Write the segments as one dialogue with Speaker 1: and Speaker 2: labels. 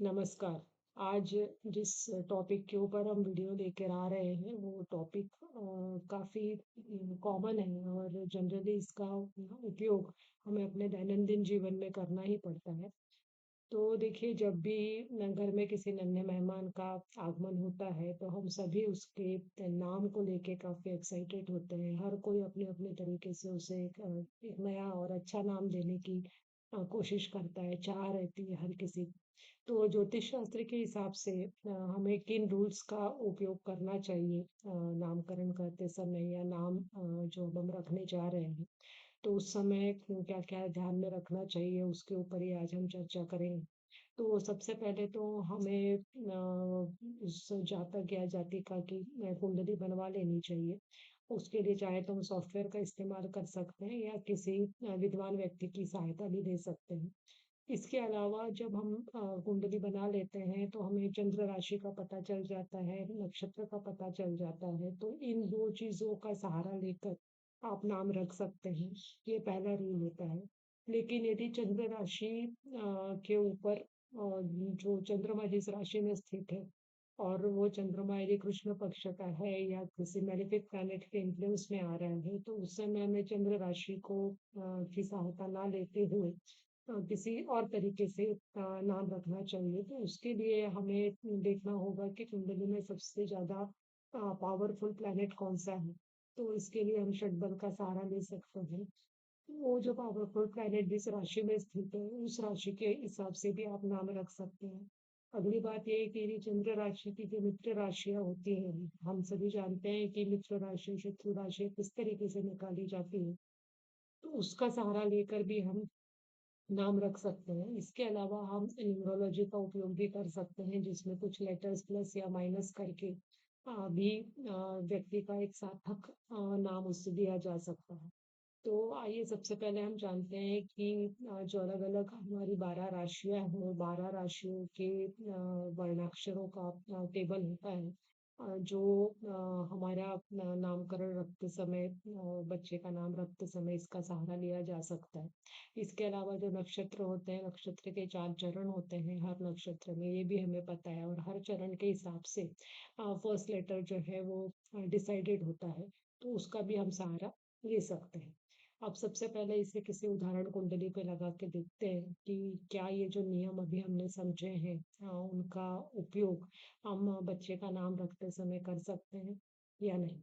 Speaker 1: नमस्कार। आज जिस टॉपिक के ऊपर हम वीडियो लेकर आ रहे हैं वो टॉपिक काफ़ी कॉमन है और जनरली इसका उपयोग हमें अपने दैनंदिन जीवन में करना ही पड़ता है। तो देखिए जब भी घर में किसी नन्हे मेहमान का आगमन होता है तो हम सभी उसके नाम को लेके काफ़ी एक्साइटेड होते हैं। हर कोई अपने-अपने तरीके से उसे एक नया और अच्छा नाम देने की कोशिश करता है, चाह रहती है हर किसी की। तो ज्योतिष शास्त्र के हिसाब से हमें किन रूल्स का उपयोग करना चाहिए नामकरण करते समय या नाम जो हम रखने जा रहे हैं तो उस समय क्या-क्या ध्यान में रखना चाहिए उसके ऊपर ही आज हम चर्चा करेंगे। तो सबसे पहले तो हमें उस जातक या जातिका की कुंडली बनवा लेनी चाहिए। उसके लिए चाहे तो हम सॉफ्टवेयर का इस्तेमाल कर सकते हैं या किसी विद्वान व्यक्ति की सहायता भी ले सकते हैं। इसके अलावा जब हम कुंडली बना लेते हैं तो हमें चंद्र राशि का पता चल जाता है, नक्षत्र का पता चल जाता है। तो इन 2 चीज़ों का सहारा लेकर आप नाम रख सकते हैं। ये पहला रूल होता है। लेकिन यदि चंद्र राशि के ऊपर जो चंद्रमा जिस राशि में स्थित है और वो चंद्रमा यदि कृष्ण पक्ष का है या किसी मेलेफिक प्लैनेट के इन्फ्लुएंस में आ रहा है तो उस समय हमें चंद्र राशि को की सहायता ना लेते हुए किसी और तरीके से नाम रखना चाहिए। तो उसके लिए हमें देखना होगा कि कुंडली में सबसे ज़्यादा पावरफुल प्लैनेट कौन-सा है। तो इसके लिए हम षटबल का सहारा ले सकते हैं। वो जो पावरफुल प्लैनेट जिस राशि में स्थित है, उस राशि के हिसाब से भी आप नाम रख सकते हैं। अगली बात ये है कि यदि चंद्र राशि की जो मित्र राशियाँ होती हैं, हम सभी जानते हैं कि मित्र राशि, शत्रु राशि किस तरीके से निकाली जाती है। तो उसका सहारा लेकर भी हम नाम रख सकते हैं। इसके अलावा हम न्यूमरोलॉजी का उपयोग भी कर सकते हैं जिसमें कुछ लेटर्स प्लस या माइनस करके भी व्यक्ति का एक सार्थक नाम उससे दिया जा सकता है। तो आइए सबसे पहले हम जानते हैं कि जो अलग-अलग हमारी 12 राशियाँ हैं, 12 राशियों के वर्णाक्षरों का टेबल होता है जो हमारा नामकरण रखते समय बच्चे का नाम रखते समय इसका सहारा लिया जा सकता है। इसके अलावा जो नक्षत्र होते हैं, नक्षत्र के 4 चरण होते हैं हर नक्षत्र में, ये भी हमें पता है और हर चरण के हिसाब से फर्स्ट लेटर जो है वो डिसाइडेड होता है, तो उसका भी हम सहारा ले सकते हैं। अब सबसे पहले इसे किसी उदाहरण कुंडली पे लगा के देखते हैं कि क्या ये जो नियम अभी हमने समझे हैं उनका उपयोग हम बच्चे का नाम रखते समय कर सकते हैं या नहीं।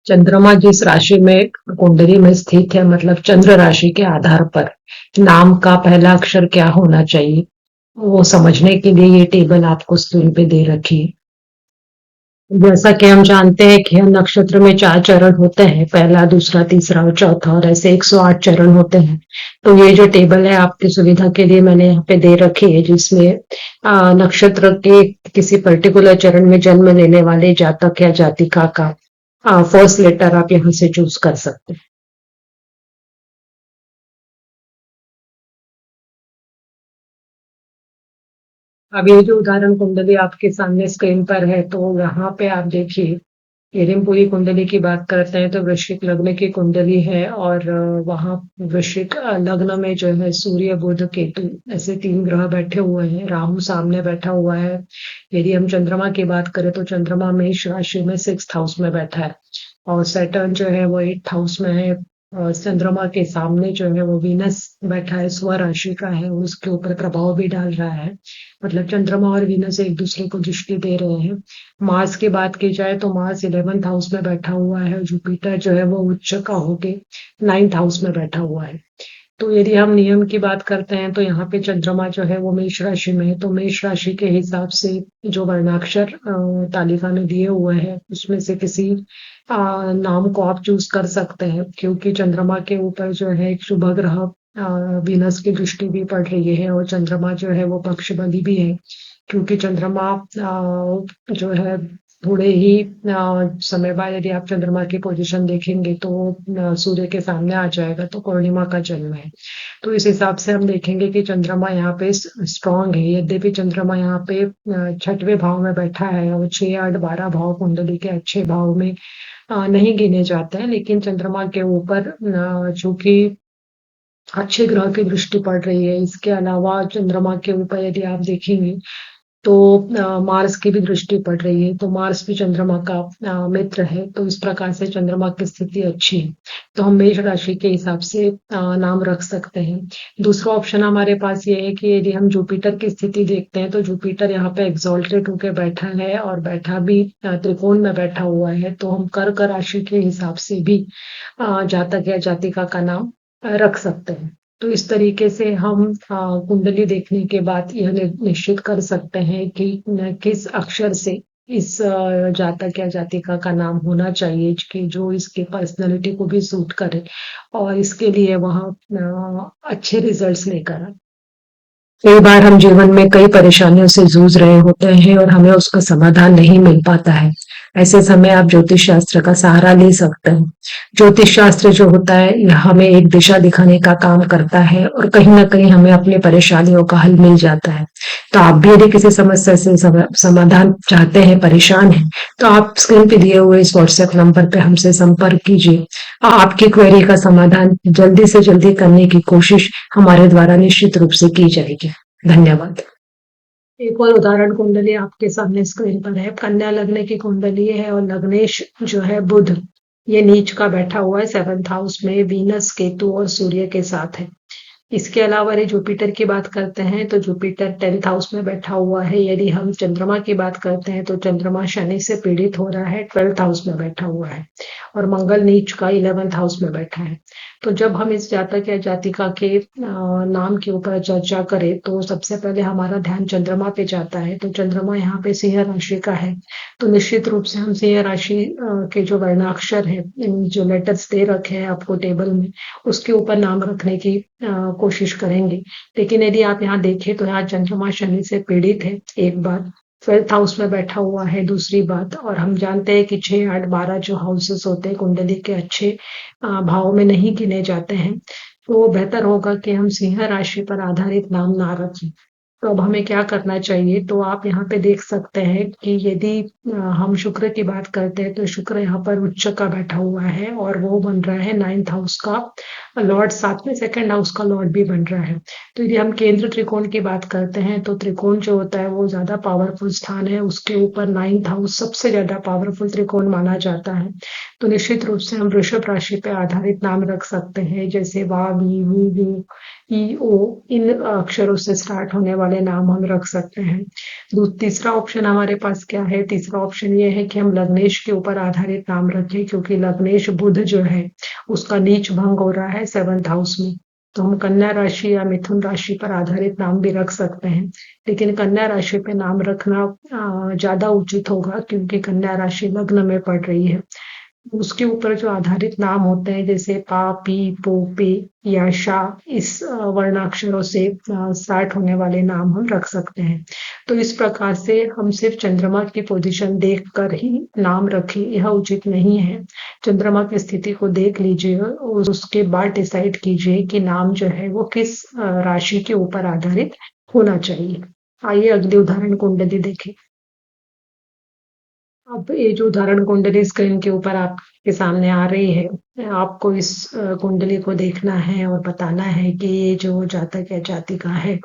Speaker 1: चंद्रमा जिस राशि में कुंडली में स्थित है मतलब चंद्र राशि के आधार पर नाम का पहला अक्षर क्या होना चाहिए वो समझने के लिए ये टेबल आपको स्क्रीन पे दे रखी है। जैसा कि हम जानते हैं कि नक्षत्र में 4 चरण होते हैं, पहला, दूसरा, तीसरा और चौथा और ऐसे 108 चरण होते हैं। तो ये जो टेबल है आपकी सुविधा के लिए मैंने यहाँ पे दे रखी है जिसमें नक्षत्र के किसी पर्टिकुलर चरण में जन्म लेने वाले जातक या जातिका का फर्स्ट लेटर आप यहाँ से चूज कर सकते हैं। अब ये जो उदाहरण कुंडली आपके सामने स्क्रीन पर है तो यहाँ पे आप देखिए यदि हम पूरी कुंडली की बात करते हैं तो वृश्चिक लग्न की कुंडली है और वहाँ वृश्चिक लग्न में जो है सूर्य बुध केतु ऐसे 3 ग्रह बैठे हुए हैं, राहु सामने बैठा हुआ है। यदि हम चंद्रमा की बात करें तो चंद्रमा मेष राशि में 6th हाउस में बैठा है और सैटर्न जो है वो 8th हाउस में है और चंद्रमा के सामने जो है वो वीनस बैठा है, स्व राशि का है, उसके ऊपर प्रभाव भी डाल रहा है। मतलब चंद्रमा और वीनस एक दूसरे को दृष्टि दे रहे हैं। मार्स की बात की जाए तो मार्स 11th हाउस में बैठा हुआ है, जुपिटर जो है वो उच्च का होके 9th हाउस में बैठा हुआ है। तो यदि हम नियम की बात करते हैं तो यहाँ पे चंद्रमा जो है वो मेष राशि में है, तो मेष राशि के हिसाब से जो वर्णाक्षर तालिका में दिए हुए हैं उसमें से किसी नाम को आप चूज कर सकते हैं क्योंकि चंद्रमा के ऊपर जो है एक शुभ ग्रह वीनस की दृष्टि भी पड़ रही है और चंद्रमा जो है वो पक्षबली भी है क्योंकि चंद्रमा जो है थोड़े ही समय बाद यदि आप चंद्रमा की पोजीशन देखेंगे तो सूर्य के सामने आ जाएगा तो पूर्णिमा का जन्म है। तो इस हिसाब से हम देखेंगे कि चंद्रमा यहाँ पे स्ट्रांग है यद्यपि चंद्रमा यहाँ पे 6वें भाव में बैठा है और 6, 8, 12 भाव कुंडली के अच्छे भाव में नहीं गिने जाते हैं लेकिन चंद्रमा के ऊपर चूंकि अच्छे ग्रह की दृष्टि पड़ रही है। इसके अलावा चंद्रमा के ऊपर यदि आप देखेंगे तो मार्स की भी दृष्टि पड़ रही है, तो मार्स भी चंद्रमा का मित्र है, तो इस प्रकार से चंद्रमा की स्थिति अच्छी है। तो हम मेष राशि के हिसाब से नाम रख सकते हैं। दूसरा ऑप्शन हमारे पास ये है कि यदि हम जुपिटर की स्थिति देखते हैं तो जुपिटर यहाँ पे एग्जॉल्टेड होकर बैठा है और बैठा भी त्रिकोण में बैठा हुआ है, तो हम कर्क राशि के हिसाब से भी जातक या जातिका का नाम रख सकते हैं। तो इस तरीके से हम कुंडली देखने के बाद यह निश्चित कर सकते हैं कि किस अक्षर से इस जातक या जातिका का नाम होना चाहिए कि जो इसके पर्सनैलिटी को भी सूट करे और इसके लिए वह अच्छे रिजल्ट्स लेकर आए। कई बार हम जीवन में कई परेशानियों से जूझ रहे होते हैं और हमें उसका समाधान नहीं मिल पाता है। ऐसे समय आप ज्योतिष शास्त्र का सहारा ले सकते हैं। ज्योतिष शास्त्र जो होता है यह हमें एक दिशा दिखाने का काम करता है और कहीं ना कहीं हमें अपनी परेशानियों का हल मिल जाता है। तो आप भी यदि किसी समस्या से समाधान चाहते हैं, परेशान हैं, तो आप स्क्रीन पे दिए हुए इस व्हाट्सएप नंबर पे हमसे संपर्क कीजिए। आपकी क्वेरी का समाधान जल्दी से जल्दी करने की कोशिश हमारे द्वारा निश्चित रूप से की जाएगी। धन्यवाद। एक और उदाहरण कुंडली आपके सामने स्क्रीन पर है। कन्या लग्न की कुंडली है और लग्नेश जो है बुध, ये नीच का बैठा हुआ है 7th हाउस में, वीनस, केतु और सूर्य के साथ है। इसके अलावा यदि जुपिटर की बात करते हैं तो जुपिटर 10th हाउस में बैठा हुआ है। यदि हम चंद्रमा की बात करते हैं तो चंद्रमा शनि से पीड़ित हो रहा है, 12th हाउस में बैठा हुआ है और मंगल नीच का 11th हाउस में बैठा है। तो जब हम इस जातक या जातिका के नाम के ऊपर चर्चा करें तो सबसे पहले हमारा ध्यान चंद्रमा पे जाता है। तो चंद्रमा यहाँ पे सिंह राशि का है, तो निश्चित रूप से हम सिंह राशि के जो वर्णाक्षर है, इन जो लेटर्स दे रखे हैं आपको टेबल में, उसके ऊपर नाम रखने की कोशिश करेंगे। लेकिन यदि आप यहाँ देखें तो यहाँ चंद्रमा शनि से पीड़ित है, एक बात। 12th हाउस में बैठा हुआ है, दूसरी बात। और हम जानते हैं कि 6, 8, 12 जो हाउसेस होते हैं कुंडली के अच्छे भाव में नहीं गिने जाते हैं, तो बेहतर होगा कि हम सिंह राशि पर आधारित नाम ना रखें। तो अब हमें क्या करना चाहिए, तो आप यहाँ पे देख सकते हैं कि यदि हम शुक्र की बात करते हैं तो शुक्र यहाँ पर उच्च का बैठा हुआ है और वो बन रहा है 9th हाउस का लॉर्ड, साथ में 2nd हाउस का लॉर्ड भी बन रहा है। तो यदि हम केंद्र त्रिकोण की बात करते हैं तो त्रिकोण जो होता है वो ज्यादा पावरफुल स्थान है, उसके ऊपर 9th हाउस सबसे ज्यादा पावरफुल त्रिकोण माना जाता है। तो निश्चित रूप से हम वृषभ राशि पे आधारित नाम रख सकते हैं, जैसे वा, वी, वू, वू, ई, ओ, इन अक्षरों से स्टार्ट होने वाले नाम हम रख सकते हैं। तीसरा ऑप्शन हमारे पास क्या है, तीसरा ऑप्शन ये है कि हम लग्नेश के ऊपर आधारित नाम रखें, क्योंकि लग्नेश बुध जो है उसका नीच भंग हो रहा है 7th हाउस में। तो हम कन्या राशि या मिथुन राशि पर आधारित नाम भी रख सकते हैं, लेकिन कन्या राशि पे नाम रखना ज्यादा उचित होगा, क्योंकि कन्या राशि लग्न में पड़ रही है। उसके ऊपर जो आधारित नाम होते हैं, जैसे पा, पी, पो, पे या शा, इस वर्णाक्षरों से स्टार्ट होने वाले नाम हम रख सकते हैं। तो इस प्रकार से हम सिर्फ चंद्रमा की पोजीशन देखकर ही नाम रखें, यह उचित नहीं है। चंद्रमा की स्थिति को देख लीजिए और उसके बाद डिसाइड कीजिए कि नाम जो है वो किस राशि के ऊपर आधारित होना चाहिए। आइए अगली उदाहरण कुंडली देखें। अब ये जो उदाहरण कुंडली स्क्रीन के ऊपर आपके सामने आ रही है, आपको इस कुंडली को देखना है और बताना है कि ये जो जातक या जातिका है,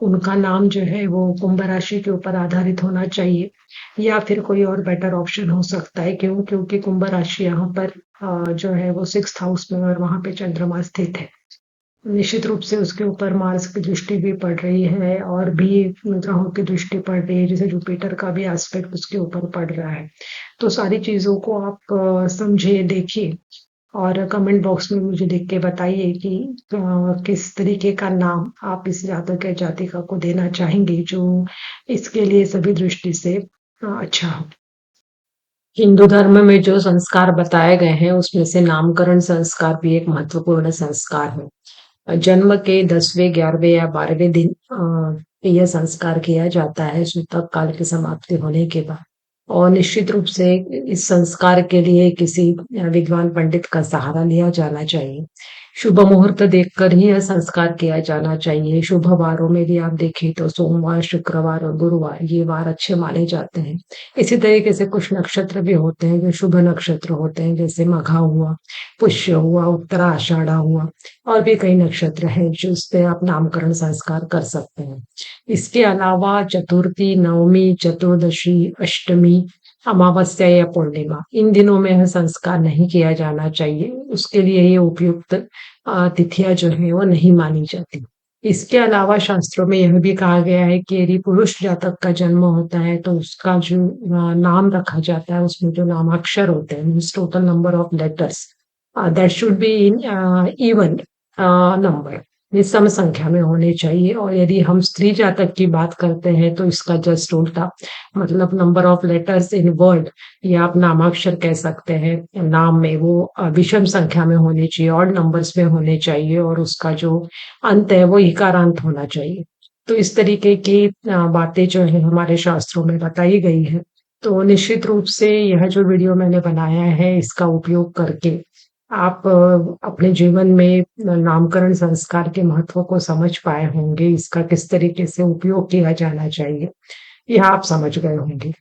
Speaker 1: उनका नाम जो है वो कुंभ राशि के ऊपर आधारित होना चाहिए या फिर कोई और बेटर ऑप्शन हो सकता है। क्यों? क्योंकि कुंभ राशि यहाँ पर जो है वो 6th हाउस में और वहां पे चंद्रमा स्थित है। निश्चित रूप से उसके ऊपर मार्स की दृष्टि भी पड़ रही है और भी ग्रहों की दृष्टि पड़ रही है, जैसे जुपिटर का भी एस्पेक्ट उसके ऊपर पड़ रहा है। तो सारी चीजों को आप समझिए, देखिए और कमेंट बॉक्स में मुझे लिख के बताइए कि किस तरीके का नाम आप इस जातक या जातिका को देना चाहेंगे जो इसके लिए सभी दृष्टि से अच्छा हो। हिंदू धर्म में जो संस्कार बताए गए हैं उसमें से नामकरण संस्कार भी एक महत्वपूर्ण संस्कार है। जन्म के 10वें, 11वें या 12वें दिन यह संस्कार किया जाता है सूतक काल की समाप्ति होने के बाद। और निश्चित रूप से इस संस्कार के लिए किसी विद्वान पंडित का सहारा लिया जाना चाहिए। शुभ मुहूर्त देखकर ही यह संस्कार किया जाना चाहिए। शुभ वारों में भी आप देखें तो सोमवार, शुक्रवार और गुरुवार ये वार अच्छे माने जाते हैं। इसी तरीके से कुछ नक्षत्र भी होते हैं जो शुभ नक्षत्र होते हैं, जैसे मघा हुआ, पुष्य हुआ, उत्तरा आषाढ़ा हुआ, और भी कई नक्षत्र हैं जिस पे आप नामकरण संस्कार कर सकते हैं। इसके अलावा चतुर्थी, नवमी, चतुर्दशी, अष्टमी, अमावस्या या पूर्णिमा इन दिनों में यह संस्कार नहीं किया जाना चाहिए। उसके लिए ये उपयुक्त तिथियां जो है वो नहीं मानी जाती। इसके अलावा शास्त्रों में यह भी कहा गया है कि यदि पुरुष जातक का जन्म होता है तो उसका जो नाम रखा जाता है उसमें जो नामाक्षर होते हैं, means total number of letters, that should be in even number, ये सम संख्या में होने चाहिए। और यदि हम स्त्री जातक की बात करते हैं तो इसका जस्ट उल्टा, मतलब number of letters in word, या आप नामाक्षर कह सकते हैं नाम में, वो विषम संख्या में होनी चाहिए, ऑड नंबर्स में होने चाहिए, और उसका जो अंत है वो इकारांत होना चाहिए। तो इस तरीके की बातें जो है हमारे शास्त्रों में बताई गई है। तो निश्चित रूप से यह जो वीडियो मैंने बनाया है इसका उपयोग करके आप अपने जीवन में नामकरण संस्कार के महत्व को समझ पाए होंगे, इसका किस तरीके से उपयोग किया जाना चाहिए, यह आप समझ गए होंगे।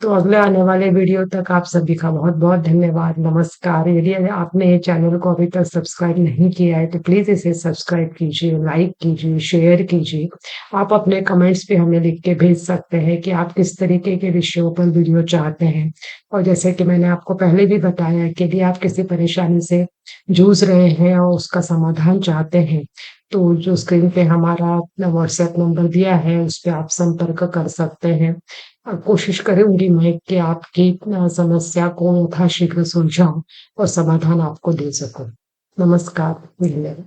Speaker 1: तो अगले आने वाले वीडियो तक आप सभी का बहुत-बहुत धन्यवाद। नमस्कार। यदि आपने ये चैनल को अभी तक सब्सक्राइब नहीं किया है, तो प्लीज़ इसे सब्सक्राइब कीजिए, लाइक कीजिए, शेयर कीजिए। आप अपने कमेंट्स भी हमें लिख के भेज सकते हैं कि आप किस तरीके के विषयों पर वीडियो चाहते हैं। और जैसे कि मैंने आपको पहले भी बताया कि यदि आप किसी परेशानी से जूझ रहे हैं और उसका समाधान चाहते हैं, तो जो स्क्रीन पे हमारा व्हाट्सएप नंबर दिया है, उस पे आप संपर्क कर सकते हैं। कोशिश करूँगी मैं कि आपकी समस्या को यथाशीघ्र सुलझाऊँ और समाधान आपको दे सकूँ। नमस्कार, धन्यवाद।